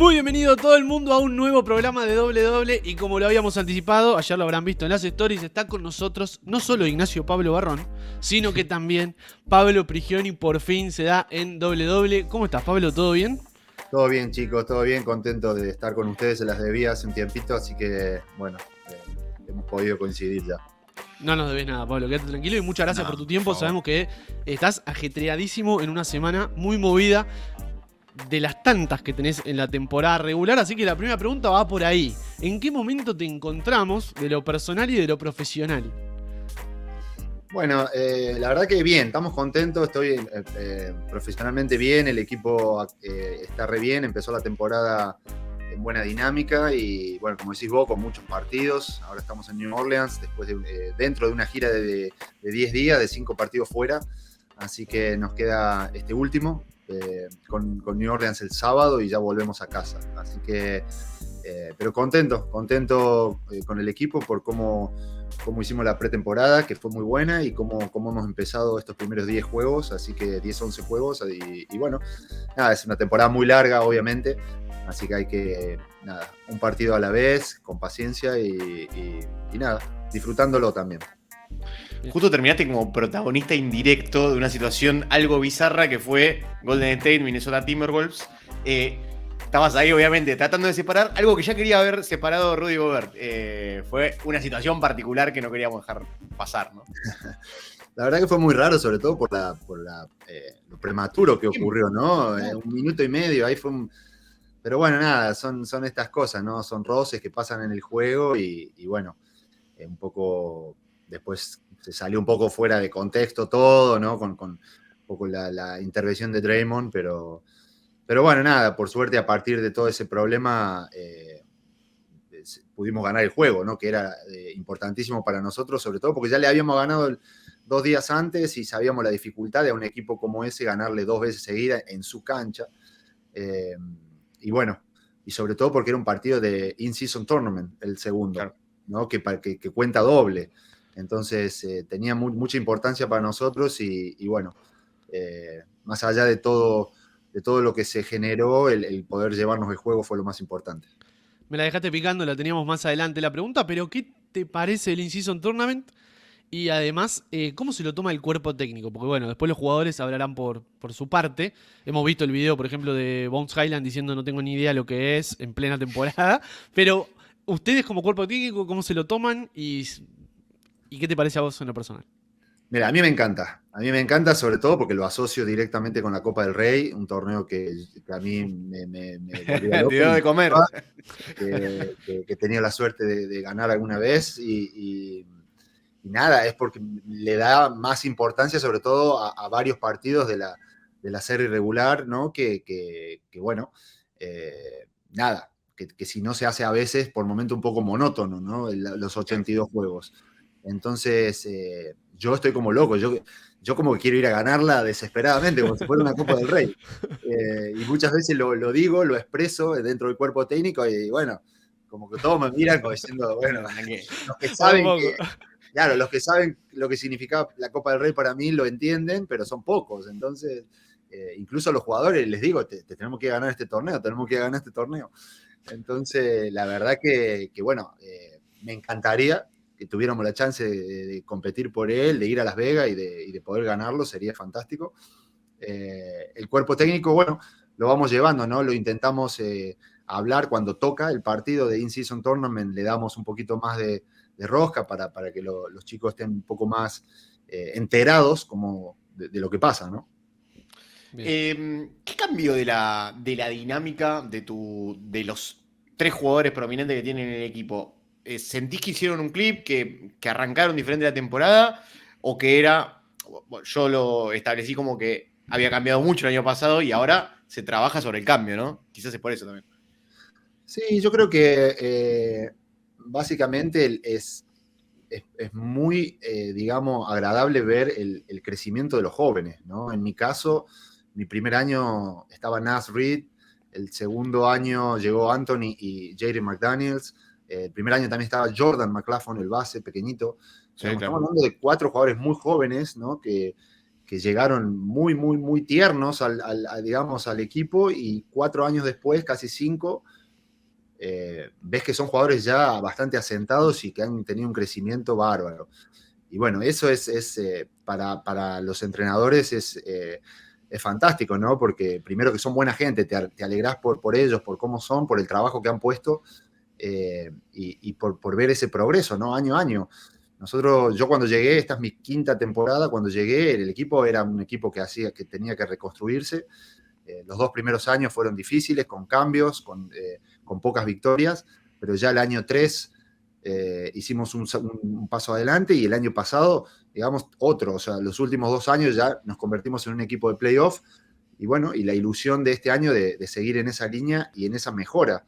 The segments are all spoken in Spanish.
Muy bienvenido todo el mundo a un nuevo programa de Doble Doble y como lo habíamos anticipado, ayer lo habrán visto en las stories, está con nosotros no solo Ignacio Pablo Barrón, sino que también Pablo Prigioni por fin se da en Doble Doble. ¿Cómo estás, Pablo? ¿Todo bien? Todo bien, chicos, todo bien, contento de estar con ustedes, se las debía hace un tiempito, así que, bueno, hemos podido coincidir ya. No nos debes nada, Pablo, quédate tranquilo y muchas gracias por tu tiempo. Sabemos que estás ajetreadísimo en una semana muy movida de las tantas que tenés en la temporada regular, así que la primera pregunta va por ahí. ¿En qué momento te encontramos de lo personal y de lo profesional? Bueno, la verdad que bien, estamos contentos, estoy profesionalmente bien, el equipo está re bien, empezó la temporada en buena dinámica y, bueno, como decís vos, con muchos partidos. Ahora estamos en New Orleans, después dentro de una gira de 10 días, de 5 partidos fuera, así que nos queda este último con New Orleans el sábado y ya volvemos a casa. Así que, pero contento con el equipo por cómo hicimos la pretemporada, que fue muy buena, y cómo hemos empezado estos primeros 10 juegos, así que 10, 11 juegos, y bueno, nada, es una temporada muy larga, obviamente, así que hay que, nada, un partido a la vez, con paciencia y nada, disfrutándolo también. Justo terminaste como protagonista indirecto de una situación algo bizarra que fue Golden State, Minnesota Timberwolves. Estabas ahí, obviamente, tratando de separar algo que ya quería haber separado Rudy Gobert. Fue una situación particular que no queríamos dejar pasar, ¿no? La verdad que fue muy raro, sobre todo por lo prematuro que ocurrió, ¿no? 1 minuto y medio, ahí fue Pero bueno, nada, son estas cosas, ¿no? Son roces que pasan en el juego y bueno, un poco después se salió un poco fuera de contexto todo, ¿no? Con un poco la intervención de Draymond, pero bueno, nada, por suerte a partir de todo ese problema pudimos ganar el juego, ¿no? Que era importantísimo para nosotros, sobre todo porque ya le habíamos ganado 2 días antes y sabíamos la dificultad de a un equipo como ese ganarle 2 veces seguidas en su cancha. Y bueno, y sobre todo porque era un partido de In-Season Tournament, el segundo, claro, ¿no? Que cuenta doble. Entonces tenía mucha importancia para nosotros y bueno, más allá de todo lo que se generó, el poder llevarnos el juego fue lo más importante. Me la dejaste picando, la teníamos más adelante la pregunta, pero ¿qué te parece el In-Season Tournament? Y además, ¿cómo se lo toma el cuerpo técnico? Porque bueno, después los jugadores hablarán por su parte. Hemos visto el video, por ejemplo, de Bones Hyland diciendo no tengo ni idea lo que es en plena temporada. Pero ustedes como cuerpo técnico, ¿cómo se lo toman? ¿Y qué te parece a vos en lo personal? Mira, a mí me encanta sobre todo porque lo asocio directamente con la Copa del Rey, un torneo que a mí me volvía loco. Te dio de comer. Que he tenido la suerte de ganar alguna vez y nada, es porque le da más importancia sobre todo a varios partidos de la serie regular, ¿no? Que bueno, nada, que si no se hace a veces por momento un poco monótono, ¿no? Los 82 juegos. Entonces, yo estoy como loco, yo como que quiero ir a ganarla desesperadamente, como si fuera una Copa del Rey. Y muchas veces lo digo, lo expreso dentro del cuerpo técnico y bueno, como que todos me miran como diciendo, bueno, los que saben claro, los que saben lo que significaba la Copa del Rey para mí lo entienden, pero son pocos. Entonces, incluso a los jugadores les digo, tenemos que ganar este torneo, tenemos que ganar este torneo. Entonces, la verdad que bueno, me encantaría que tuviéramos la chance de competir por él, de ir a Las Vegas y de poder ganarlo, sería fantástico. El cuerpo técnico, bueno, lo vamos llevando, ¿no? Lo intentamos hablar cuando toca el partido de In-Season Tournament, le damos un poquito más de rosca para que los chicos estén un poco más enterados como de lo que pasa, ¿no? ¿Qué cambió de la dinámica de los 3 jugadores prominentes que tienen en el equipo? ¿Sentís que hicieron un clip, que arrancaron diferente la temporada? ¿O que era, yo lo establecí como que había cambiado mucho el año pasado y ahora se trabaja sobre el cambio, ¿no? Quizás es por eso también. Sí, yo creo que básicamente es muy, digamos, agradable ver el crecimiento de los jóvenes, ¿no? En mi caso, mi primer año estaba Naz Reid, el segundo año llegó Anthony y Jaden McDaniels, el primer año también estaba Jordan McLaughlin, el base pequeñito. Sí, claro. Estamos hablando de 4 jugadores muy jóvenes, ¿no? Que que llegaron muy, muy, muy tiernos digamos, al equipo, y 4 años después, casi 5, ves que son jugadores ya bastante asentados y que han tenido un crecimiento bárbaro. Y bueno, eso es para los entrenadores es fantástico, ¿no? Porque primero que son buena gente, te alegrás por ellos, por cómo son, por el trabajo que han puesto, y por ver ese progreso, ¿no? Año a año. Yo cuando llegué, esta es mi 5ª temporada, cuando llegué el equipo era un equipo que tenía que reconstruirse. Los 2 primeros años fueron difíciles, con cambios, con pocas victorias, pero ya el año 3 hicimos un paso adelante, y el año pasado, digamos, otro. O sea, los últimos 2 años ya nos convertimos en un equipo de playoff, y bueno, y la ilusión de este año de seguir en esa línea y en esa mejora.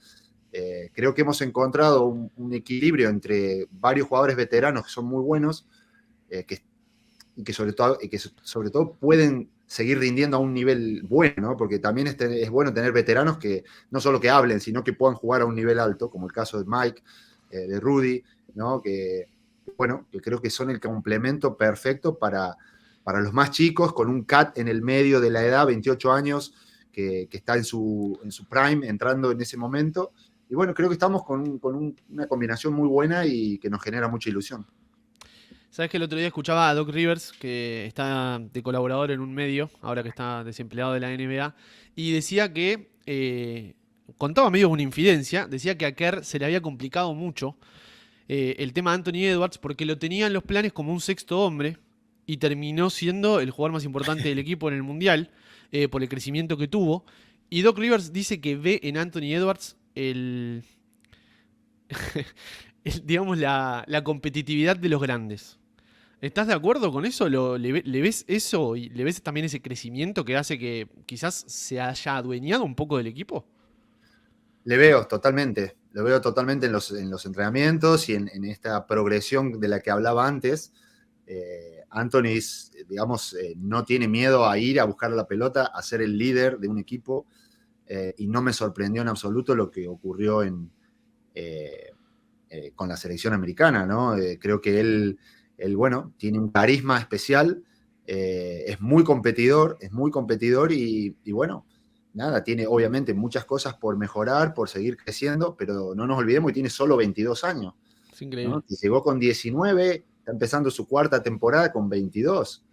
Creo que hemos encontrado un equilibrio entre varios jugadores veteranos que son muy buenos, y que sobre todo pueden seguir rindiendo a un nivel bueno, ¿no? Porque también es bueno tener veteranos que no solo que hablen, sino que puedan jugar a un nivel alto, como el caso de Mike, de Rudy, ¿no? Que creo que son el complemento perfecto para los más chicos, con un Cat en el medio de la edad, 28 años, que está en su prime, entrando en ese momento. Y bueno, creo que estamos con una combinación muy buena y que nos genera mucha ilusión. Sabes que el otro día escuchaba a Doc Rivers, que está de colaborador en un medio, ahora que está desempleado de la NBA, y decía que, contaba medio una infidencia, decía que a Kerr se le había complicado mucho el tema de Anthony Edwards, porque lo tenía en los planes como un sexto hombre, y terminó siendo el jugador más importante del equipo en el Mundial, por el crecimiento que tuvo. Y Doc Rivers dice que ve en Anthony Edwards digamos, la competitividad de los grandes. ¿Estás de acuerdo con eso? ¿Le ves eso y le ves también ese crecimiento que hace que quizás se haya adueñado un poco del equipo? Le veo totalmente. Lo veo totalmente en los entrenamientos y en esta progresión de la que hablaba antes. Anthony, digamos, no tiene miedo a ir a buscar la pelota, a ser el líder de un equipo, y no me sorprendió en absoluto lo que ocurrió con la selección americana, ¿no? Creo que él, bueno, tiene un carisma especial, es muy competidor y bueno, nada, tiene obviamente muchas cosas por mejorar, por seguir creciendo, pero no nos olvidemos que tiene solo 22 años. Es increíble. ¿No? Llegó con 19, está empezando su 4ª temporada con 22.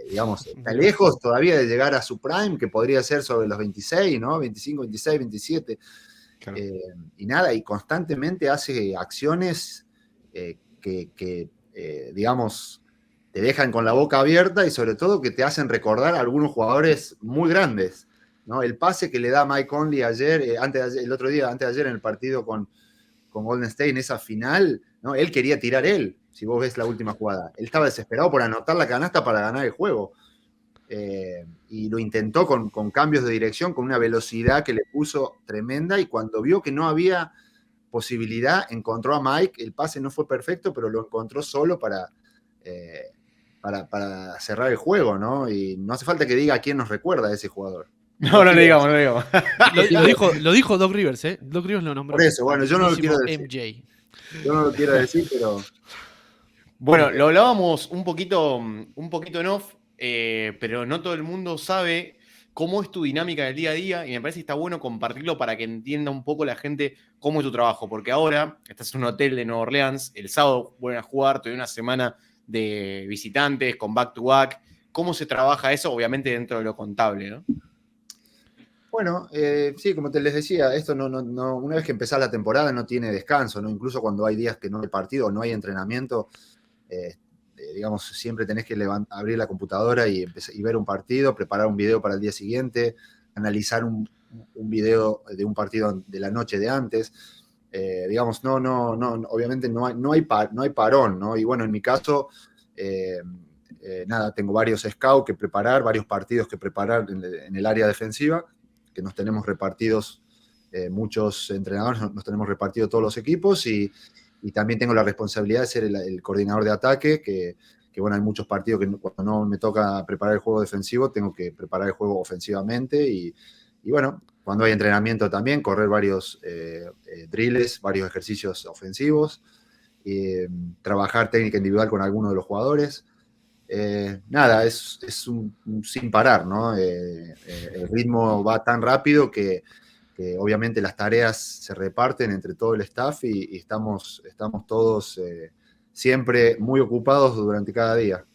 Digamos, está lejos todavía de llegar a su prime, que podría ser sobre los 26, ¿no? 25, 26, 27. Claro. Y nada, y constantemente hace acciones que digamos, te dejan con la boca abierta, y sobre todo que te hacen recordar a algunos jugadores muy grandes, ¿no? El pase que le da Mike Conley ayer, el otro día, antes de ayer, en el partido con Golden State, en esa final, ¿no? Él quería tirar él, si vos ves la última jugada. Él estaba desesperado por anotar la canasta para ganar el juego. Y lo intentó con cambios de dirección, con una velocidad que le puso tremenda, y cuando vio que no había posibilidad, encontró a Mike. El pase no fue perfecto, pero lo encontró solo para cerrar el juego, ¿no? Y no hace falta que diga a quién nos recuerda a ese jugador. No le digamos. Lo dijo Doc Rivers, ¿eh? Doc Rivers lo nombró. Por eso, bueno, yo no lo quiero decir. MJ. Yo no lo quiero decir, pero... Bueno, lo hablábamos un poquito en off, pero no todo el mundo sabe cómo es tu dinámica del día a día, y me parece que está bueno compartirlo para que entienda un poco la gente cómo es tu trabajo, porque ahora estás en un hotel de Nueva Orleans, el sábado vuelven a jugar, tuvieron una semana de visitantes con back-to-back. ¿Cómo se trabaja eso? Obviamente dentro de lo contable, ¿no? Bueno, sí, como te les decía, esto una vez que empezás la temporada no tiene descanso, ¿no? Incluso cuando hay días que no hay partido o no hay entrenamiento, digamos, siempre tenés que abrir la computadora y ver un partido, preparar un video para el día siguiente, analizar un video de un partido de la noche de antes. Digamos, obviamente no hay parón, ¿no? Y bueno, en mi caso, nada, tengo varios scouts que preparar, varios partidos que preparar en el área defensiva, que nos tenemos repartidos, muchos entrenadores, nos tenemos repartidos todos los equipos, y también tengo la responsabilidad de ser el coordinador de ataque, que bueno, hay muchos partidos que cuando no me toca preparar el juego defensivo, tengo que preparar el juego ofensivamente, y bueno, cuando hay entrenamiento también, correr varios drills, varios ejercicios ofensivos, trabajar técnica individual con algunos de los jugadores. Nada, es un sin parar, ¿no? El ritmo va tan rápido que obviamente las tareas se reparten entre todo el staff y estamos todos siempre muy ocupados durante cada día.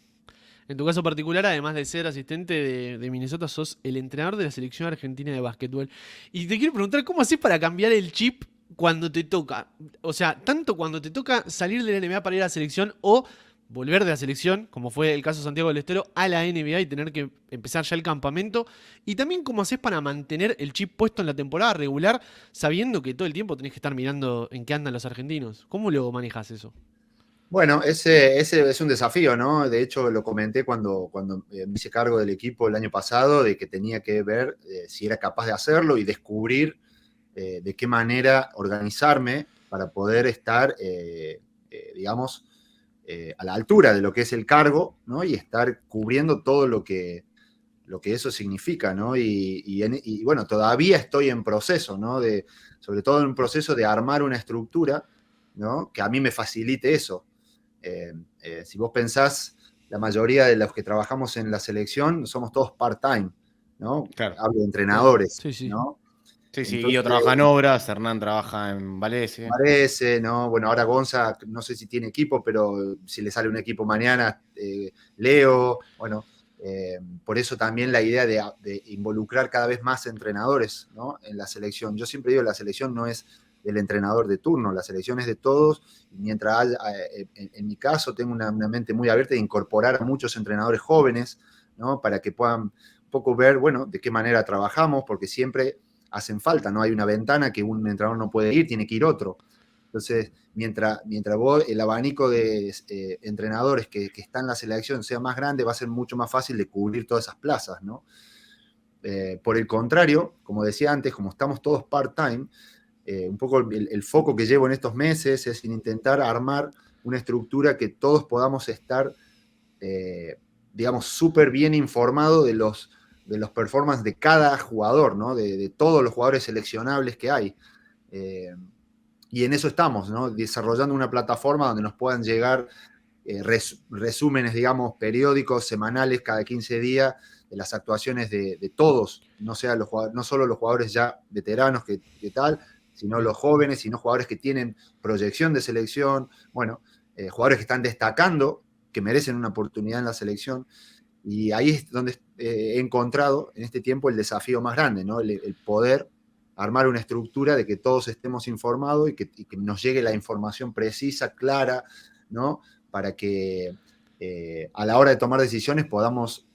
En tu caso particular, además de ser asistente de Minnesota, sos el entrenador de la selección argentina de básquetbol. Y te quiero preguntar, ¿cómo haces para cambiar el chip cuando te toca? O sea, tanto cuando te toca salir de la NBA para ir a la selección o volver de la selección, como fue el caso de Santiago del Estero, a la NBA y tener que empezar ya el campamento. Y también cómo haces para mantener el chip puesto en la temporada regular, sabiendo que todo el tiempo tenés que estar mirando en qué andan los argentinos. ¿Cómo lo manejas eso? Bueno, ese es un desafío, ¿no? De hecho, lo comenté cuando me hice cargo del equipo el año pasado, de que tenía que ver si era capaz de hacerlo y descubrir de qué manera organizarme para poder estar, digamos, a la altura de lo que es el cargo, ¿no? Y estar cubriendo todo lo que eso significa, ¿no? Y bueno, todavía estoy en proceso, ¿no? Sobre todo en un proceso de armar una estructura, ¿no? Que a mí me facilite eso. Si vos pensás, la mayoría de los que trabajamos en la selección somos todos part-time, ¿no? Claro. Hablo de Claro, entrenadores, sí, sí. ¿no? Sí, sí, Entonces, Guido trabaja en obras, Hernán trabaja en Valese. parece, ¿no? Bueno, ahora Gonza, no sé si tiene equipo, pero si le sale un equipo mañana, Leo, bueno, por eso también la idea de involucrar cada vez más entrenadores, ¿no? En la selección. Yo siempre digo, la selección no es del entrenador de turno, la selección es de todos, y mientras haya, en mi caso tengo una mente muy abierta de incorporar a muchos entrenadores jóvenes, ¿no? Para que puedan un poco ver, bueno, de qué manera trabajamos, porque siempre hacen falta, ¿no? Hay una ventana que un entrenador no puede ir, tiene que ir otro. Entonces, mientras vos, el abanico de entrenadores que está en la selección sea más grande, va a ser mucho más fácil de cubrir todas esas plazas, ¿no? Por el contrario, como decía antes, como estamos todos part-time, un poco el foco que llevo en estos meses es en intentar armar una estructura que todos podamos estar, digamos, súper bien informados de los performances de cada jugador, ¿no? De todos los jugadores seleccionables que hay. Y en eso estamos, ¿no? Desarrollando una plataforma donde nos puedan llegar resúmenes, digamos, periódicos, semanales, cada 15 días, de las actuaciones de todos, no solo los jugadores ya veteranos que tal, sino los jóvenes, sino jugadores que tienen proyección de selección, bueno, jugadores que están destacando, que merecen una oportunidad en la selección. Y ahí es donde he encontrado en este tiempo el desafío más grande, ¿no? El poder armar una estructura de que todos estemos informados y que nos llegue la información precisa, clara, ¿no? Para que a la hora de tomar decisiones podamos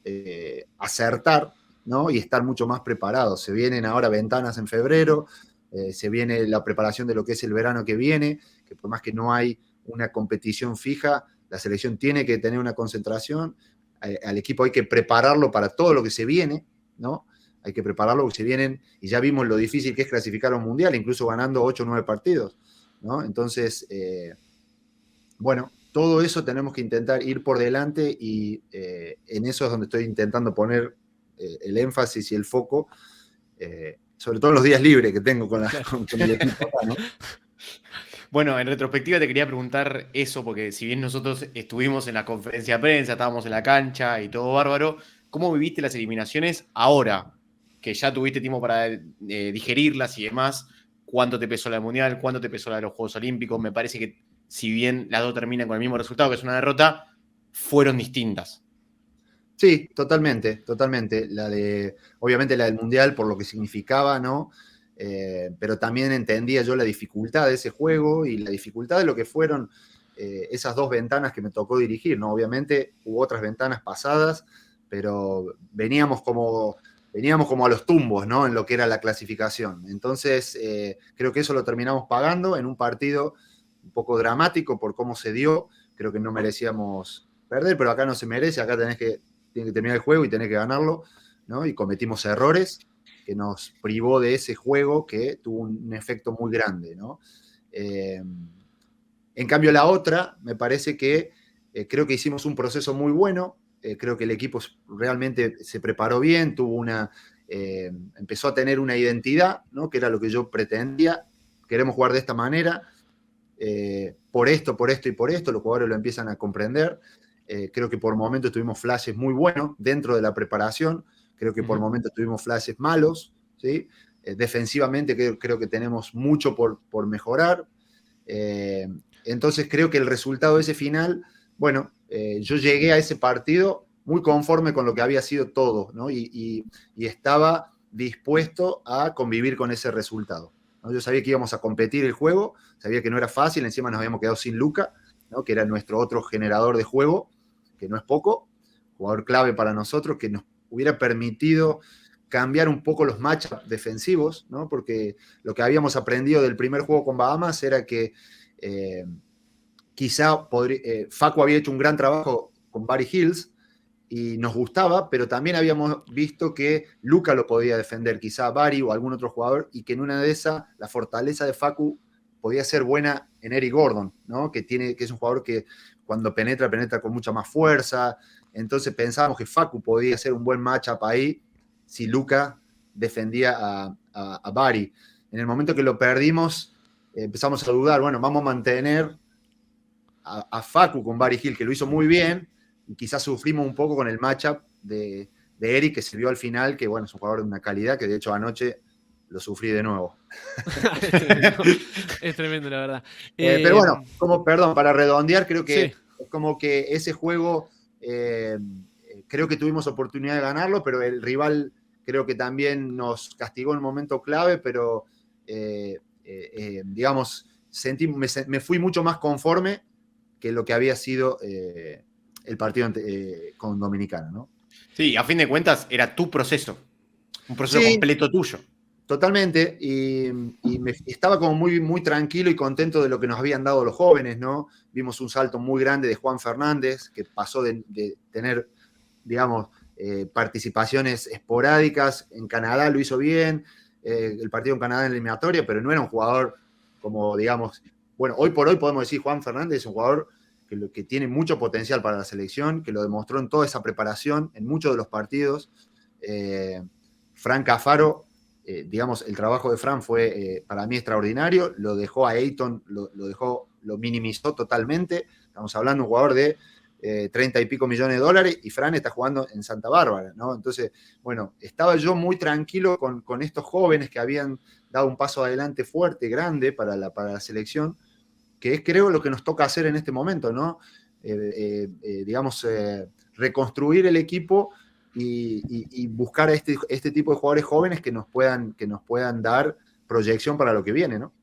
acertar, ¿no? Y estar mucho más preparados. Se vienen ahora ventanas en febrero, se viene la preparación de lo que es el verano que viene, que por más que no hay una competición fija, la selección tiene que tener una concentración, al equipo hay que prepararlo para todo lo que se viene, ¿no? Hay que prepararlo porque se vienen, y ya vimos lo difícil que es clasificar a un mundial, incluso ganando 8 o 9 partidos, ¿no? Entonces, bueno, todo eso tenemos que intentar ir por delante y en eso es donde estoy intentando poner el énfasis y el foco, sobre todo en los días libres que tengo con el equipo acá, ¿no? Bueno, en retrospectiva te quería preguntar eso, porque si bien nosotros estuvimos en la conferencia de prensa, estábamos en la cancha y todo bárbaro, ¿cómo viviste las eliminaciones ahora? Que ya tuviste tiempo para digerirlas y demás. ¿Cuánto te pesó la Mundial? ¿Cuánto te pesó la de los Juegos Olímpicos? Me parece que si bien las dos terminan con el mismo resultado, que es una derrota, fueron distintas. Sí, totalmente, totalmente. Obviamente la del Mundial por lo que significaba, ¿no? Pero también entendía yo la dificultad de ese juego y la dificultad de lo que fueron esas dos ventanas que me tocó dirigir, ¿no? Obviamente hubo otras ventanas pasadas, pero veníamos como a los tumbos, ¿no? En lo que era la clasificación. Entonces, creo que eso lo terminamos pagando en un partido un poco dramático por cómo se dio. Creo que no merecíamos perder, pero acá no se merece, acá tiene que terminar el juego y tenés que ganarlo, ¿no? Y cometimos errores que nos privó de ese juego que tuvo un efecto muy grande, ¿no? En cambio, la otra, me parece que creo que hicimos un proceso muy bueno, creo que el equipo realmente se preparó bien, empezó a tener una identidad, ¿no? Que era lo que yo pretendía, queremos jugar de esta manera, por esto y por esto, los jugadores lo empiezan a comprender, Creo que por momentos tuvimos flashes muy buenos dentro de la preparación. Creo que por momentos tuvimos flashes malos, ¿sí? Defensivamente creo que tenemos mucho por mejorar. Entonces creo que el resultado de ese final, bueno, yo llegué a ese partido muy conforme con lo que había sido todo, ¿no? Y estaba dispuesto a convivir con ese resultado, ¿no? Yo sabía que íbamos a competir el juego, sabía que no era fácil, encima nos habíamos quedado sin Luka, ¿no? Que era nuestro otro generador de juego, que no es poco, jugador clave para nosotros, que nos hubiera permitido cambiar un poco los matchups defensivos, ¿no? Porque lo que habíamos aprendido del primer juego con Bahamas era que quizá Facu había hecho un gran trabajo con Barry Hills y nos gustaba, pero también habíamos visto que Luka lo podía defender, quizá Barry o algún otro jugador, y que en una de esas la fortaleza de Facu podía ser buena en Eric Gordon, ¿no? Que es un jugador que cuando penetra con mucha más fuerza. Entonces pensábamos que Facu podía ser un buen matchup ahí si Luka defendía a Barry. En el momento que lo perdimos, empezamos a dudar, bueno, vamos a mantener a Facu con Barry Hill, que lo hizo muy bien, y quizás sufrimos un poco con el matchup de Eric, que se vio al final, que bueno, es un jugador de una calidad, que de hecho anoche lo sufrí de nuevo. Es tremendo, la verdad. Pero bueno, perdón, para redondear, creo que Sí. es como que ese juego, creo que tuvimos oportunidad de ganarlo, pero el rival creo que también nos castigó en un momento clave, pero digamos, me fui mucho más conforme que lo que había sido el partido con Dominicana, ¿no? Sí, a fin de cuentas era tu proceso, un proceso Sí, completo tuyo. totalmente, y estaba como muy, muy tranquilo y contento de lo que nos habían dado los jóvenes, ¿no? Vimos un salto muy grande de Juan Fernández, que pasó de tener, digamos, participaciones esporádicas. En Canadá lo hizo bien, el partido en Canadá en la eliminatoria, pero no era un jugador como, digamos, bueno, hoy por hoy podemos decir Juan Fernández es un jugador que tiene mucho potencial para la selección, que lo demostró en toda esa preparación, en muchos de los partidos. Fran Cafaro, digamos, el trabajo de Fran fue para mí extraordinario, lo dejó a Ayton, lo minimizó totalmente. Estamos hablando de un jugador de 30 y pico millones de dólares y Fran está jugando en Santa Bárbara, ¿no? Entonces, bueno, estaba yo muy tranquilo con estos jóvenes que habían dado un paso adelante fuerte, grande para la selección, que es creo lo que nos toca hacer en este momento, ¿no? Digamos, reconstruir el equipo y buscar a este tipo de jugadores jóvenes que nos puedan dar proyección para lo que viene, ¿no?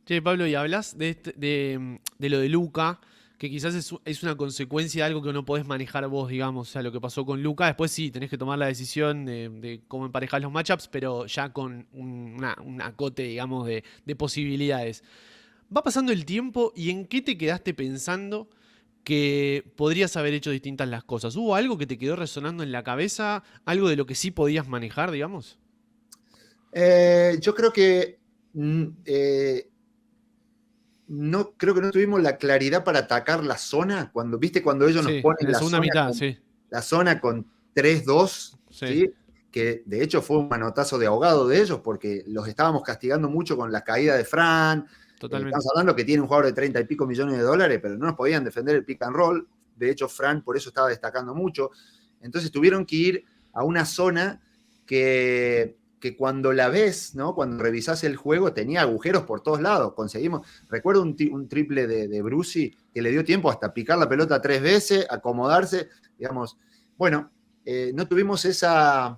Che, Pablo, y hablas de lo de Luka, que quizás es una consecuencia de algo que no podés manejar vos, digamos, o sea, lo que pasó con Luka. Después sí, tenés que tomar la decisión de cómo emparejar los matchups, pero ya con un acote, digamos, de posibilidades. Va pasando el tiempo y ¿en qué te quedaste pensando que podrías haber hecho distintas las cosas? ¿Hubo algo que te quedó resonando en la cabeza? ¿Algo de lo que sí podías manejar, digamos? Yo creo que no creo que no tuvimos la claridad para atacar la zona cuando ellos nos Sí, ponen en la segunda mitad, sí. la zona con 3-2, Sí, ¿sí? Que de hecho fue un manotazo de ahogado de ellos porque los estábamos castigando mucho con la caída de Fran. Estamos totalmente. hablando que tiene un jugador de 30 y pico millones de dólares, pero no nos podían defender el pick and roll. De hecho, Fran por eso estaba destacando mucho. Entonces tuvieron que ir a una zona que cuando la ves, ¿no? Cuando revisás el juego, tenía agujeros por todos lados. Recuerdo un triple de Brucey que le dio tiempo hasta picar la pelota 3 veces, acomodarse, digamos. Bueno, no tuvimos esa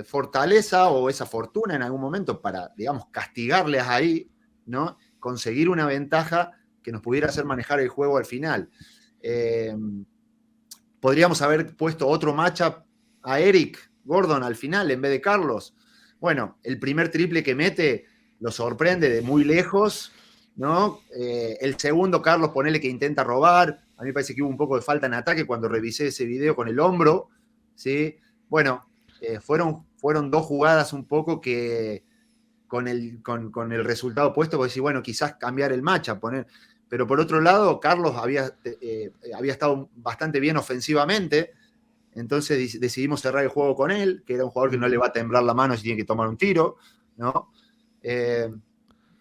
fortaleza o esa fortuna en algún momento para, digamos, castigarles ahí, ¿no? Conseguir una ventaja que nos pudiera hacer manejar el juego al final. Podríamos haber puesto otro matchup a Eric Gordon al final en vez de Carlos. Bueno, el primer triple que mete lo sorprende de muy lejos, ¿no? El segundo, Carlos, ponele que intenta robar. A mí me parece que hubo un poco de falta en ataque cuando revisé ese video con el hombro, ¿sí? Bueno, fueron dos jugadas un poco que con el resultado puesto, pues decir, bueno, quizás cambiar el matchup, poner. Pero por otro lado, Carlos había estado bastante bien ofensivamente, entonces decidimos cerrar el juego con él, que era un jugador que no le va a temblar la mano si tiene que tomar un tiro, ¿no?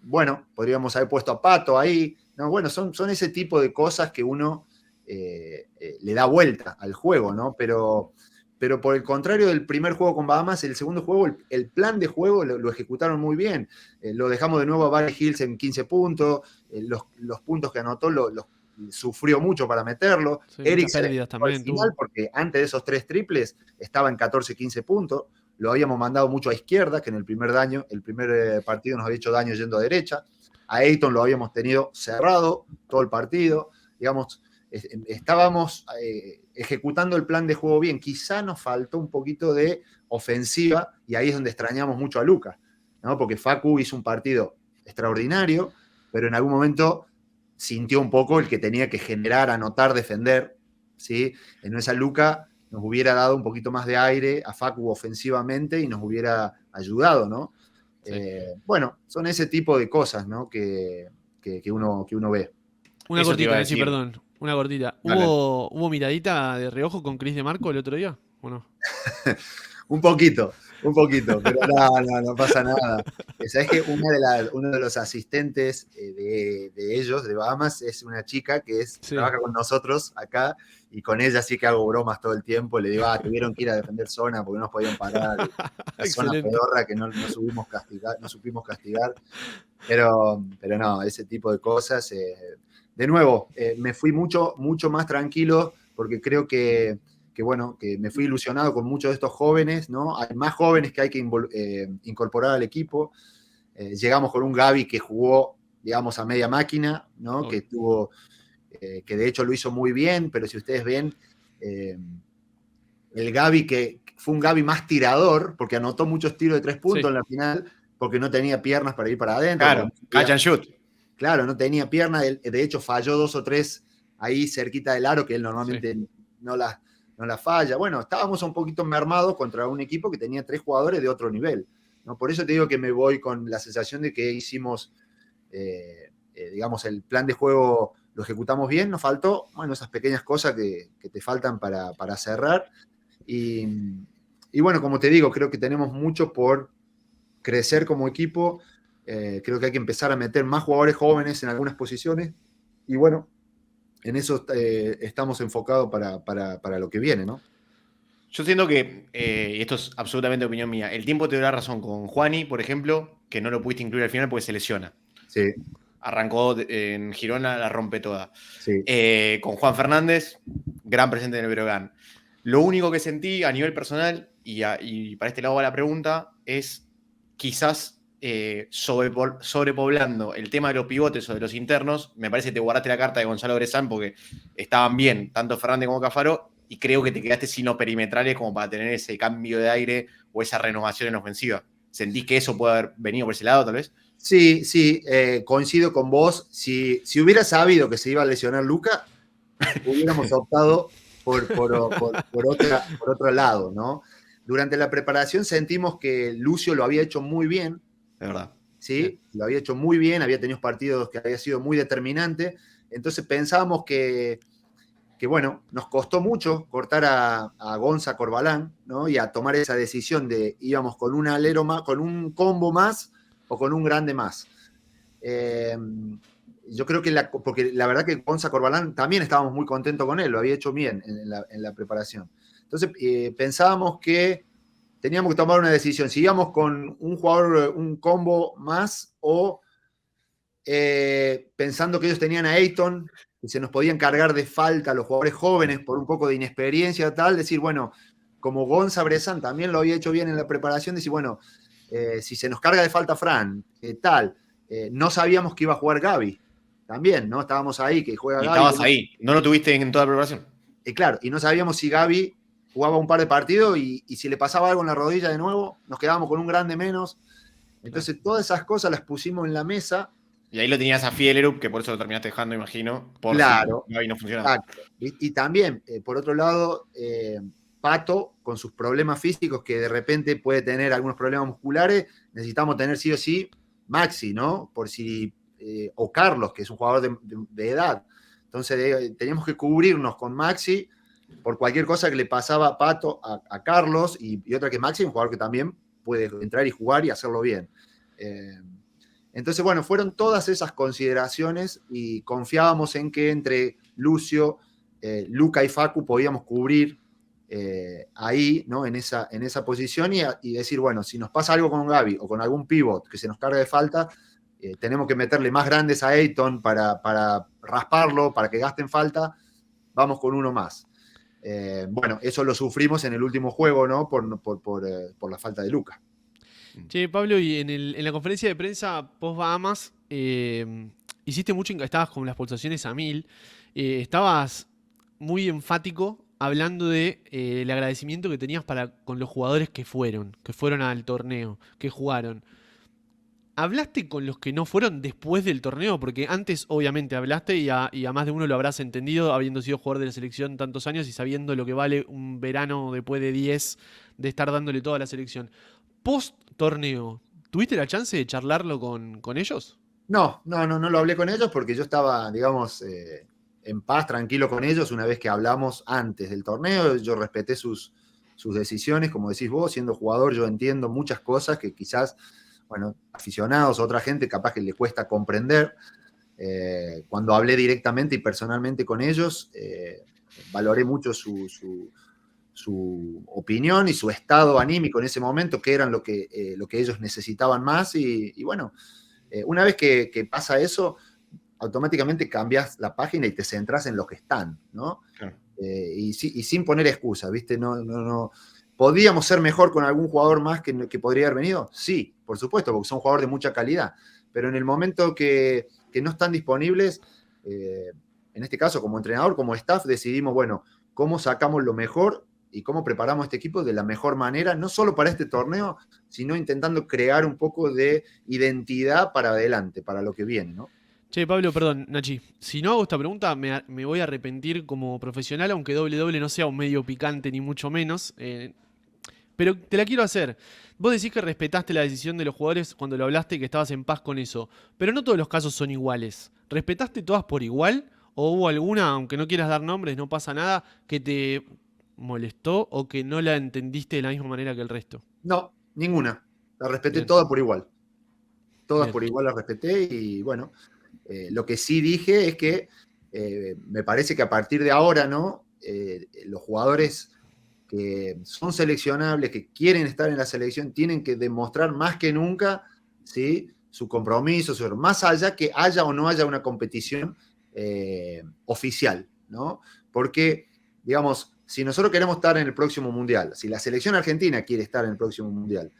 Bueno, podríamos haber puesto a Pato ahí, ¿no? Bueno, son ese tipo de cosas que uno le da vuelta al juego, ¿no? Pero por el contrario del primer juego con Bahamas, el segundo juego, el plan de juego lo ejecutaron muy bien. Lo dejamos de nuevo a Barry Hills en 15 puntos, los puntos que anotó los sufrió mucho para meterlo. Sí, Eric muchas pérdidas también al final, tuvo. porque antes de esos 3 triples estaba en 14, 15 puntos. Lo habíamos mandado mucho a izquierda, que en el primer partido nos había hecho daño yendo a derecha. A Ayton lo habíamos tenido cerrado todo el partido. Digamos, estábamos ejecutando el plan de juego bien. Quizá nos faltó un poquito de ofensiva y ahí es donde extrañamos mucho a Lucas, ¿no? Porque Facu hizo un partido extraordinario, pero en algún momento sintió un poco el que tenía que generar, anotar, defender, ¿sí? En esa Luca nos hubiera dado un poquito más de aire a Facu ofensivamente y nos hubiera ayudado, ¿no? Sí. Bueno, son ese tipo de cosas, ¿no? que uno ve. Una Eso te iba cortita, a Nachi, decir. perdón. Una cortita. Dale. ¿Hubo miradita de reojo con Chris DeMarco el otro día? ¿O no? Un poquito, pero no pasa nada. Sabes que uno de los asistentes de ellos, de Bahamas, es una chica que Sí. trabaja con nosotros acá, y con ella sí que hago bromas todo el tiempo. Le digo, tuvieron que ir a defender zona porque no nos podían parar. La zona Excelente. pedorra que no supimos castigar. Pero no, ese tipo de cosas. De nuevo, me fui mucho más tranquilo porque creo que me fui ilusionado con muchos de estos jóvenes, ¿no? Hay más jóvenes que hay que incorporar al equipo. Llegamos con un Gaby que jugó, digamos, a media máquina, ¿no? Oh. Que tuvo, que de hecho lo hizo muy bien, pero si ustedes ven, el Gaby que fue un Gaby más tirador, porque anotó muchos tiros de 3 puntos en la final, porque no tenía piernas para ir para adentro. Claro, catch and shoot. Claro, no tenía piernas, de hecho falló 2 o 3 ahí cerquita del aro, que él normalmente no las falla. Bueno, estábamos un poquito mermados contra un equipo que tenía 3 jugadores de otro nivel, ¿no? Por eso te digo que me voy con la sensación de que hicimos, digamos, el plan de juego lo ejecutamos bien. Nos faltó, bueno, esas pequeñas cosas que te faltan para cerrar. Y bueno, como te digo, creo que tenemos mucho por crecer como equipo. Creo que hay que empezar a meter más jugadores jóvenes en algunas posiciones. Y bueno, en eso estamos enfocados para lo que viene, ¿no? Yo siento que, y esto es absolutamente opinión mía, el tiempo te da razón con Juani, por ejemplo, que no lo pudiste incluir al final porque se lesiona. Sí. Arrancó en Girona, la rompe toda. Sí. Con Juan Fernández, gran presente en el Breogán. Lo único que sentí a nivel personal, y para este lado va la pregunta, es quizás sobrepoblando el tema de los pivotes o de los internos. Me parece que te guardaste la carta de Gonzalo Grezán porque estaban bien, tanto Fernández como Cafaro, y creo que te quedaste sin los perimetrales como para tener ese cambio de aire o esa renovación en la ofensiva. ¿Sentís que eso puede haber venido por ese lado, tal vez? Sí, coincido con vos. Si hubiera sabido que se iba a lesionar Luca, hubiéramos optado por otro lado, ¿no? Durante la preparación sentimos que Lucio lo había hecho muy bien. De verdad. ¿Sí? Lo había hecho muy bien, había tenido partidos que había sido muy determinante. Entonces pensábamos que bueno, nos costó mucho cortar a Gonza Corbalán, ¿no? Y a tomar esa decisión de íbamos con un alero más, con un combo más o con un grande más. Yo creo que porque la verdad que Gonza Corbalán también estábamos muy contentos con él, lo había hecho bien en la preparación. Entonces pensábamos que teníamos que tomar una decisión, si íbamos con un jugador, un combo más, o pensando que ellos tenían a Ayton, y se nos podían cargar de falta a los jugadores jóvenes por un poco de inexperiencia, tal, decir, bueno, como Gonza Brezán también lo había hecho bien en la preparación, decir, bueno, si se nos carga de falta Fran, tal, no sabíamos que iba a jugar Gaby, también, ¿no? Estábamos ahí, que juega Y Gaby. estabas ahí, no lo tuviste en toda la preparación. Claro, y no sabíamos si Gaby jugaba un par de partidos y si le pasaba algo en la rodilla de nuevo, nos quedábamos con un grande menos. Entonces, todas esas cosas las pusimos en la mesa. Y ahí lo tenías a Fielerup, que por eso lo terminaste dejando, imagino, por claro, si Gaby no funcionaba. Exacto. Y también, por otro lado, Pato, con sus problemas físicos, que de repente puede tener algunos problemas musculares, necesitamos tener sí o sí Maxi, ¿no? Por si, o Carlos, que es un jugador de edad. Entonces teníamos que cubrirnos con Maxi por cualquier cosa que le pasaba a Pato, a Carlos, y otra que Maxi, un jugador que también puede entrar y jugar y hacerlo bien. Entonces, bueno, fueron todas esas consideraciones y confiábamos en que entre Lucio, Luca y Facu podíamos cubrir ahí, ¿no? En esa posición y decir, bueno, si nos pasa algo con Gaby o con algún pivot que se nos carga de falta, tenemos que meterle más grandes a Ayton para rasparlo, para que gasten falta, vamos con uno más. Bueno, eso lo sufrimos en el último juego, ¿no? Por la falta de Luca. Che, Pablo, y en la conferencia de prensa post-Bahamas, hiciste mucho, estabas con las pulsaciones a 1000, estabas muy enfático hablando de el agradecimiento que tenías con los jugadores que fueron al torneo, que jugaron. ¿Hablaste con los que no fueron después del torneo? Porque antes obviamente hablaste y a más de uno lo habrás entendido, habiendo sido jugador de la selección tantos años y sabiendo lo que vale un verano después de 10 de estar dándole toda la selección. Post torneo, ¿tuviste la chance de charlarlo con ellos? No lo hablé con ellos porque yo estaba, digamos, en paz, tranquilo con ellos. Una vez que hablamos antes del torneo, yo respeté sus decisiones, como decís vos, siendo jugador yo entiendo muchas cosas que quizás, bueno, aficionados, otra gente capaz que le cuesta comprender. Cuando hablé directamente y personalmente con ellos, valoré mucho su opinión y su estado anímico en ese momento, que eran lo que ellos necesitaban más. Y bueno, una vez que pasa eso, automáticamente cambias la página y te centras en los que están, ¿no? Claro. Y sin poner excusas, ¿viste? No. ¿Podíamos ser mejor con algún jugador más que podría haber venido? Sí, por supuesto, porque son jugadores de mucha calidad. Pero en el momento que no están disponibles, en este caso como entrenador, como staff, decidimos, bueno, cómo sacamos lo mejor y cómo preparamos este equipo de la mejor manera, no solo para este torneo, sino intentando crear un poco de identidad para adelante, para lo que viene, ¿no? Che, Pablo, perdón, Nachi. Si no hago esta pregunta, me voy a arrepentir como profesional, aunque doble no sea un medio picante ni mucho menos. Pero te la quiero hacer. Vos decís que respetaste la decisión de los jugadores cuando lo hablaste y que estabas en paz con eso. Pero no todos los casos son iguales. ¿Respetaste todas por igual? ¿O hubo alguna, aunque no quieras dar nombres, no pasa nada, que te molestó o que no la entendiste de la misma manera que el resto? No, ninguna. La respeté Bien. todas por igual. Todas Bien. por igual las respeté y bueno, lo que sí dije es que me parece que a partir de ahora, ¿no? Los jugadores que son seleccionables, que quieren estar en la selección, tienen que demostrar más que nunca, ¿sí? Su compromiso, más allá que haya o no haya una competición oficial, ¿no? Porque, digamos, si nosotros queremos estar en el próximo Mundial, si la selección argentina quiere estar en el próximo Mundial,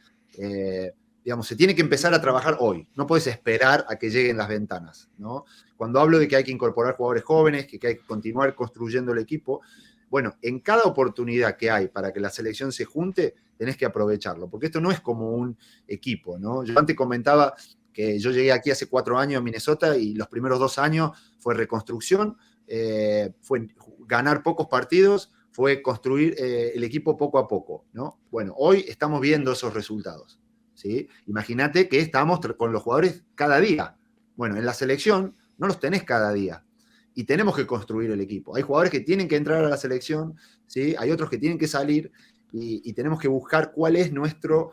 digamos, se tiene que empezar a trabajar hoy. No puedes esperar a que lleguen las ventanas, ¿no? Cuando hablo de que hay que incorporar jugadores jóvenes, que hay que continuar construyendo el equipo, bueno, en cada oportunidad que hay para que la selección se junte, tenés que aprovecharlo, porque esto no es como un equipo, ¿no? Yo antes comentaba que yo llegué aquí hace 4 años a Minnesota y los primeros 2 años fue reconstrucción, fue ganar pocos partidos, fue construir el equipo poco a poco, ¿no? Bueno, hoy estamos viendo esos resultados, ¿sí? Imagínate que estamos con los jugadores cada día. Bueno, en la selección no los tenés cada día. Y tenemos que construir el equipo. Hay jugadores que tienen que entrar a la selección, ¿sí? Hay otros que tienen que salir y tenemos que buscar cuál es nuestro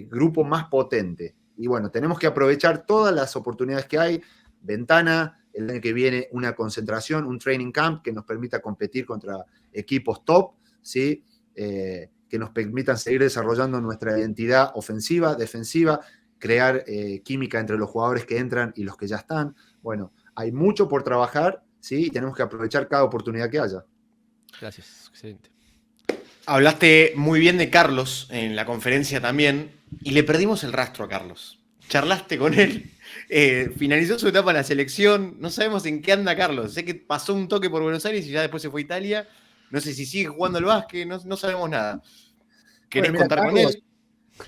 grupo más potente. Y bueno, tenemos que aprovechar todas las oportunidades que hay. Ventana, el año que viene una concentración, un training camp que nos permita competir contra equipos top, ¿sí? Que nos permitan seguir desarrollando nuestra identidad ofensiva, defensiva, crear química entre los jugadores que entran y los que ya están. Bueno, hay mucho por trabajar, ¿sí? Y tenemos que aprovechar cada oportunidad que haya. Gracias, excelente. Hablaste muy bien de Carlos en la conferencia también y le perdimos el rastro a Carlos. Charlaste con él, finalizó su etapa en la selección, no sabemos en qué anda Carlos. Sé que pasó un toque por Buenos Aires y ya después se fue a Italia. No sé si sigue jugando al básquet, no sabemos nada. ¿Querés Bueno, mira, contar con él?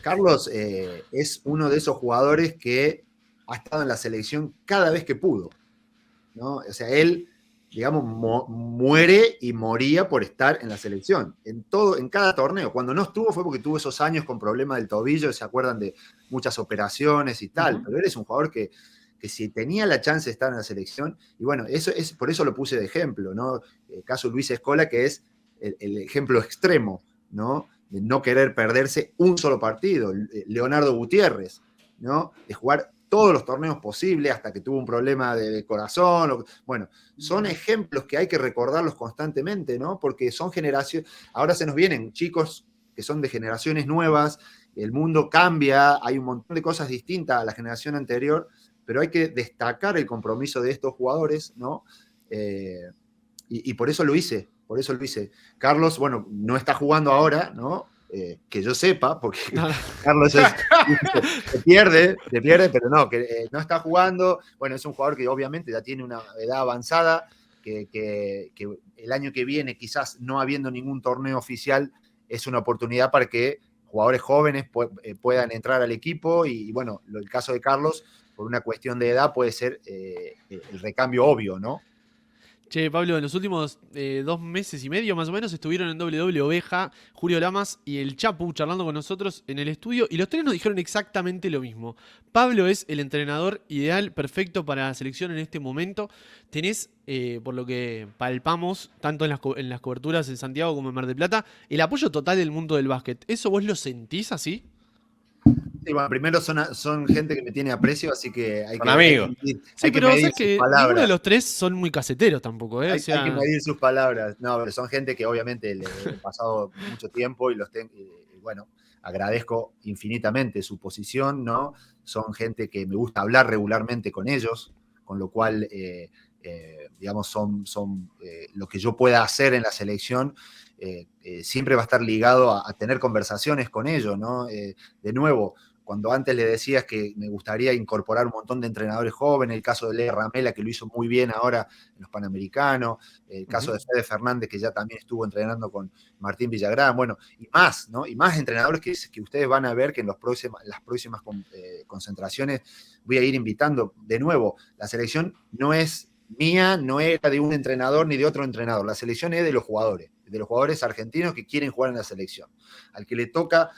Carlos es uno de esos jugadores que ha estado en la selección cada vez que pudo, ¿no? O sea, él, digamos, muere y moría por estar en la selección, en cada torneo. Cuando no estuvo fue porque tuvo esos años con problemas del tobillo, se acuerdan de muchas operaciones y tal, pero él es un jugador que si tenía la chance de estar en la selección, y bueno, por eso lo puse de ejemplo, ¿no? El caso Luis Escola, que es el ejemplo extremo, ¿no? De no querer perderse un solo partido. Leonardo Gutiérrez, ¿no? De jugar todos los torneos posibles, hasta que tuvo un problema de corazón. Bueno, son ejemplos que hay que recordarlos constantemente, ¿no? Porque son generaciones, ahora se nos vienen chicos que son de generaciones nuevas, el mundo cambia, hay un montón de cosas distintas a la generación anterior, pero hay que destacar el compromiso de estos jugadores, ¿no? Y por eso lo hice, Carlos, bueno, no está jugando ahora, ¿no? Que yo sepa, porque Carlos se pierde, pero no, que no está jugando. Bueno, es un jugador que obviamente ya tiene una edad avanzada, que el año que viene, quizás no habiendo ningún torneo oficial, es una oportunidad para que jugadores jóvenes puedan entrar al equipo. Y bueno, el caso de Carlos, por una cuestión de edad, puede ser el recambio obvio, ¿no? Che, Pablo, en los últimos 2 meses y medio más o menos estuvieron en WWE Oveja, Julio Lamas y el Chapu charlando con nosotros en el estudio y los tres nos dijeron exactamente lo mismo. Pablo es el entrenador ideal, perfecto para la selección en este momento. Tenés, por lo que palpamos, tanto en las coberturas en Santiago como en Mar del Plata, el apoyo total del mundo del básquet. ¿Eso vos lo sentís así? Sí, bueno, primero son gente que me tiene aprecio, así que hay Son que amigos. Sí, pero medir sabes sus que ninguno palabras. de los tres son muy caseteros tampoco, ¿eh? Hay que medir sus palabras. No, pero son gente que obviamente le he pasado mucho tiempo y bueno, agradezco infinitamente su posición, ¿no? Son gente que me gusta hablar regularmente con ellos, con lo cual, digamos, son lo que yo pueda hacer en la selección. Siempre va a estar ligado a tener conversaciones con ellos, ¿no? De nuevo, cuando antes le decías que me gustaría incorporar un montón de entrenadores jóvenes, el caso de Leo Ramela, que lo hizo muy bien ahora en los Panamericanos, el caso de Fede Fernández, que ya también estuvo entrenando con Martín Villagrán, bueno, y más, ¿no? Y más entrenadores que ustedes van a ver que en las próximas concentraciones voy a ir invitando. De nuevo, la selección no es mía, no era de un entrenador ni de otro entrenador, la selección es de los jugadores argentinos que quieren jugar en la selección. Al que le toca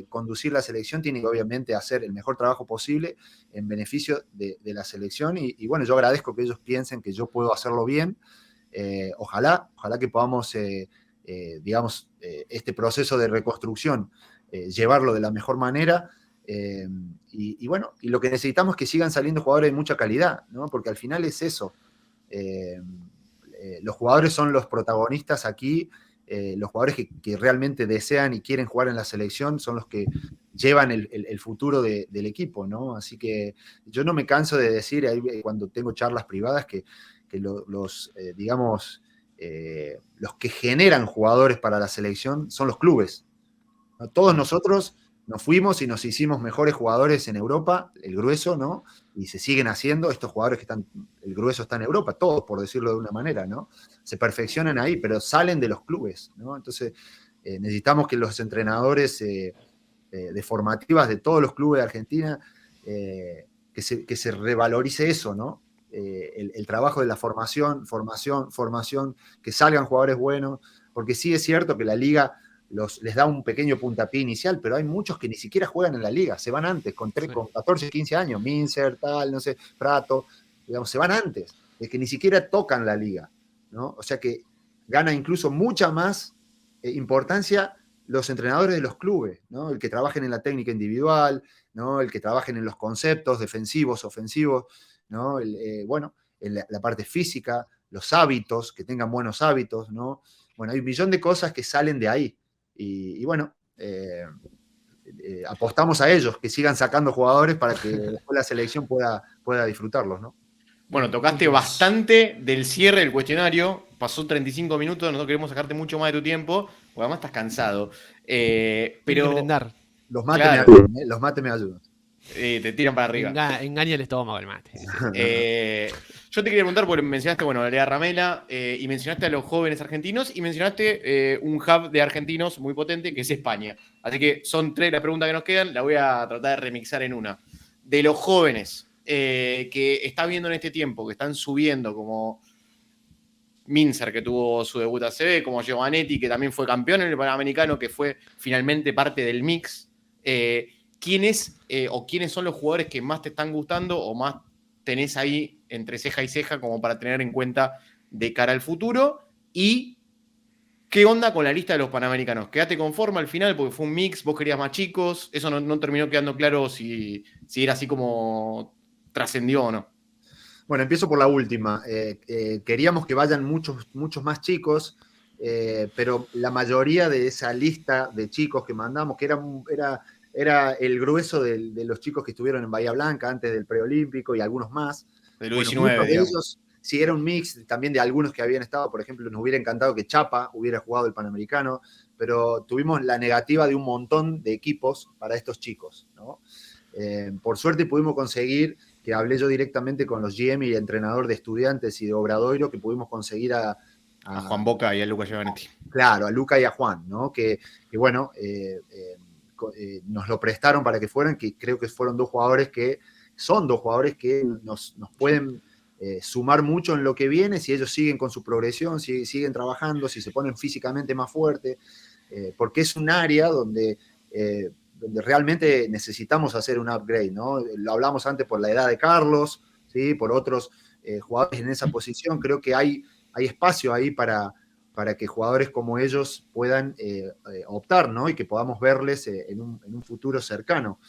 conducir la selección tiene que obviamente hacer el mejor trabajo posible en beneficio de la selección y bueno, yo agradezco que ellos piensen que yo puedo hacerlo bien. Ojalá que podamos, digamos, este proceso de reconstrucción, llevarlo de la mejor manera. Y bueno, y lo que necesitamos es que sigan saliendo jugadores de mucha calidad, ¿no? Porque al final es eso. Los jugadores son los protagonistas aquí. Los jugadores que realmente desean y quieren jugar en la selección son los que llevan el futuro del equipo, ¿no? Así que yo no me canso de decir ahí cuando tengo charlas privadas que digamos, los que generan jugadores para la selección son los clubes, ¿no? Todos nosotros nos fuimos y nos hicimos mejores jugadores en Europa, el grueso, ¿no? Y se siguen haciendo, estos jugadores que están, el grueso está en Europa, todos, por decirlo de una manera, ¿no? Se perfeccionan ahí, pero salen de los clubes, ¿no? Entonces, necesitamos que los entrenadores de formativas de todos los clubes de Argentina, que se revalorice eso, ¿no? El trabajo de la formación, que salgan jugadores buenos, porque sí es cierto que la liga les da un pequeño puntapié inicial, pero hay muchos que ni siquiera juegan en la liga, se van antes, con 14, 15 años, Mincer, tal, no sé, Prato, digamos, se van antes, de que ni siquiera tocan la liga, ¿no? O sea que gana incluso mucha más importancia los entrenadores de los clubes, ¿no? El que trabajen en la técnica individual, ¿no? El que trabajen en los conceptos defensivos, ofensivos, ¿no? Bueno, en la parte física, los hábitos, que tengan buenos hábitos, ¿no? Bueno, hay un millón de cosas que salen de ahí. Y bueno, apostamos a ellos, que sigan sacando jugadores para que después la selección pueda disfrutarlos, ¿no? Bueno, tocaste bastante del cierre del cuestionario. Pasó 35 minutos, no queremos sacarte mucho más de tu tiempo, porque además estás cansado. Pero los mates me ayudan, los mates me ayudan. Te tiran para arriba. Engaña el estómago el mate. Yo te quería preguntar, porque mencionaste, bueno, a Lea Ramela, y mencionaste a los jóvenes argentinos, y mencionaste un hub de argentinos muy potente, que es España. Así que son 3 las preguntas que nos quedan, la voy a tratar de remixar en una. De los jóvenes que está viendo en este tiempo, que están subiendo, como Mincer, que tuvo su debut ACB, como Giovanetti, que también fue campeón en el Panamericano, que fue finalmente parte del mix. ¿Quiénes son los jugadores que más te están gustando o más tenés ahí entre ceja y ceja como para tener en cuenta de cara al futuro? Y ¿Qué onda con la lista de los panamericanos? ¿Quedaste conforme al final? Porque fue un mix, vos querías más chicos. Eso no terminó quedando claro si era así como trascendió o no. Bueno, empiezo por la última. Queríamos que vayan muchos más chicos, pero la mayoría de esa lista de chicos que mandamos, que era el grueso de los chicos que estuvieron en Bahía Blanca antes del preolímpico y algunos más. Del Bueno, U19, muchos de digamos. ellos, sí, era un mix también de algunos que habían estado, por ejemplo, nos hubiera encantado que Chapa hubiera jugado el Panamericano, pero tuvimos la negativa de un montón de equipos para estos chicos, ¿no? Por suerte pudimos conseguir, que hablé yo directamente con los GM y entrenador de Estudiantes y de Obradoiro, que pudimos conseguir A Juan Boca y a Lucas Giovanetti. Claro, a Luca y a Juan, ¿no? Que bueno, nos lo prestaron para que fueran, que creo que fueron dos jugadores que nos pueden sumar mucho en lo que viene si ellos siguen con su progresión, si siguen trabajando, si se ponen físicamente más fuertes, porque es un área donde realmente necesitamos hacer un upgrade, ¿no? Lo hablamos antes por la edad de Carlos, ¿sí? Por otros jugadores en esa posición. Creo que hay espacio ahí para que jugadores como ellos puedan optar, ¿no? Y que podamos verles en un futuro cercano.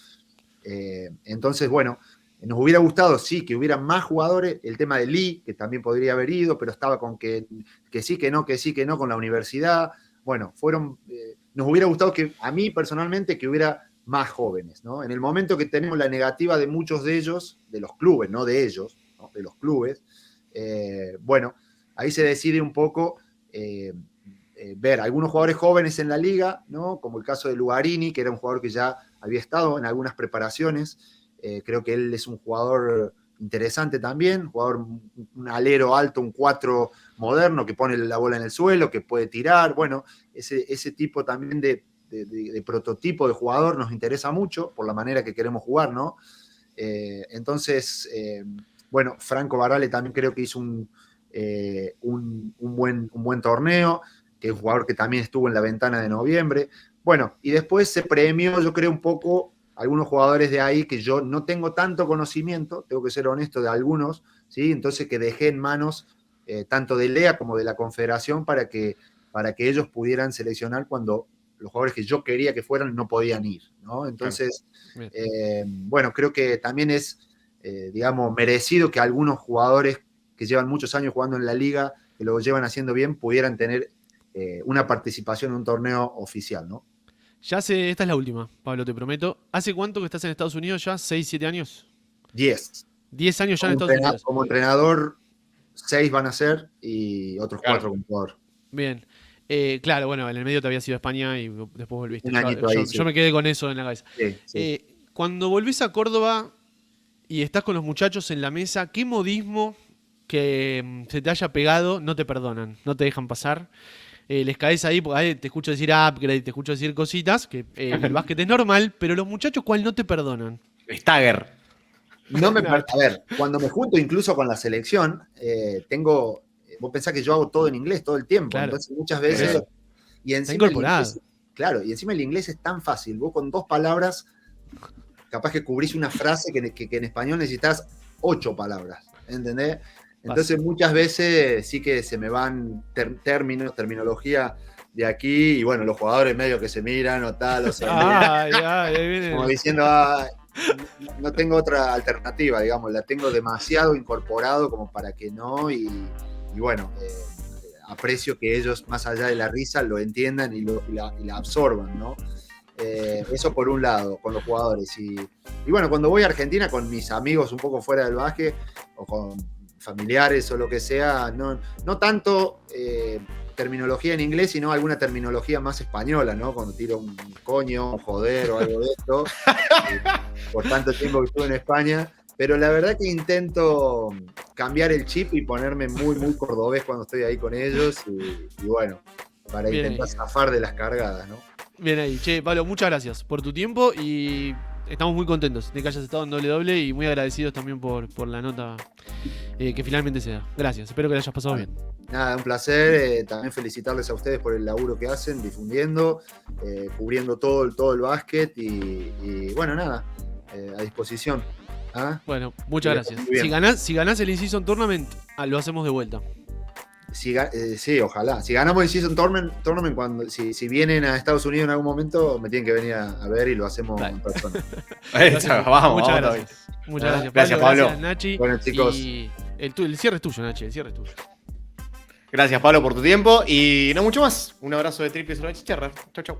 Entonces, bueno, nos hubiera gustado, sí, que hubiera más jugadores. El tema de Lee, que también podría haber ido, pero estaba con que sí, que no, con la universidad. Bueno, nos hubiera gustado a mí personalmente, que hubiera más jóvenes, ¿no? En el momento que tenemos la negativa de muchos de ellos, de los clubes, no de ellos, ¿no? De los clubes, bueno, ahí se decide un poco ver algunos jugadores jóvenes en la liga, ¿no? Como el caso de Lugarini, que era un jugador que ya había estado en algunas preparaciones. Creo que él es un jugador interesante también, un alero alto, un 4 moderno, que pone la bola en el suelo, que puede tirar. Bueno, ese tipo también de prototipo de jugador nos interesa mucho por la manera que queremos jugar, ¿no? Entonces, bueno, Franco Barale también creo que hizo un buen torneo, que es un jugador que también estuvo en la ventana de noviembre. Bueno, y después se premió, yo creo, un poco algunos jugadores de ahí que yo no tengo tanto conocimiento, tengo que ser honesto, de algunos, ¿sí? Entonces que dejé en manos tanto de Lea como de la Confederación para que ellos pudieran seleccionar cuando los jugadores que yo quería que fueran no podían ir, ¿no? Entonces, bueno, creo que también es, digamos, merecido que algunos jugadores que llevan muchos años jugando en la liga, que lo llevan haciendo bien, pudieran tener una participación en un torneo oficial, ¿no? Esta es la última, Pablo, te prometo. ¿Hace cuánto que estás en Estados Unidos ya? ¿6, 7 años? 10. 10 años ya en Estados Unidos. Como entrenador, 6 van a ser y otros 4 como jugador. Bien. Claro, bueno, en el medio te habías ido a España y después volviste. Un añito ahí, sí. Yo me quedé con eso en la cabeza. Sí. Cuando volvés a Córdoba y estás con los muchachos en la mesa, ¿qué modismo que se te haya pegado no te perdonan? No te dejan pasar. Les caes ahí, porque te escucho decir upgrade, te escucho decir cositas, que el básquet es normal, pero los muchachos, ¿cuál no te perdonan? Stagger. A ver, cuando me junto incluso con la selección, vos pensás que yo hago todo en inglés todo el tiempo, claro. Entonces muchas veces... Y encima claro, y encima el inglés es tan fácil, vos con 2 palabras, capaz que cubrís una frase que en español necesitas 8 palabras, ¿entendés? Entonces muchas veces sí que se me van terminología de aquí, y bueno, los jugadores medio que se miran o tal, o sea, como diciendo, no tengo otra alternativa, digamos, la tengo demasiado incorporado como para que no, y bueno, aprecio que ellos, más allá de la risa, lo entiendan y la absorban, ¿no? Eso por un lado, con los jugadores. Y bueno, cuando voy a Argentina con mis amigos un poco fuera del básquet, o con familiares o lo que sea, no tanto terminología en inglés, sino alguna terminología más española, ¿no? Cuando tiro un coño, un joder o algo de esto, por tanto tiempo que estuve en España, pero la verdad que intento cambiar el chip y ponerme muy, muy cordobés cuando estoy ahí con ellos, y bueno, para bien intentar zafar de las cargadas, ¿no? Bien ahí. Che, Pablo, muchas gracias por tu tiempo y estamos muy contentos de que hayas estado en doble y muy agradecidos también por la nota que finalmente se da. Gracias, espero que la hayas pasado bien. Nada, un placer. También felicitarles a ustedes por el laburo que hacen, difundiendo, cubriendo todo el básquet y bueno, nada, a disposición. ¿Ah? Bueno, muchas gracias. Si ganás el In-Season Tournament, lo hacemos de vuelta. sí, ojalá. Si ganamos el Season Tournament si vienen a Estados Unidos en algún momento, me tienen que venir a ver y lo hacemos Dale. en persona. Vamos, Muchas vamos, gracias. Muchas gracias, Gracias, Pablo. Pablo. Gracias, Nachi. Bueno, chicos. Y el cierre es tuyo, Nachi. El cierre es tuyo. Gracias, Pablo, por tu tiempo. Y no mucho más. Un abrazo de Triple Chicharra. Chau, chau.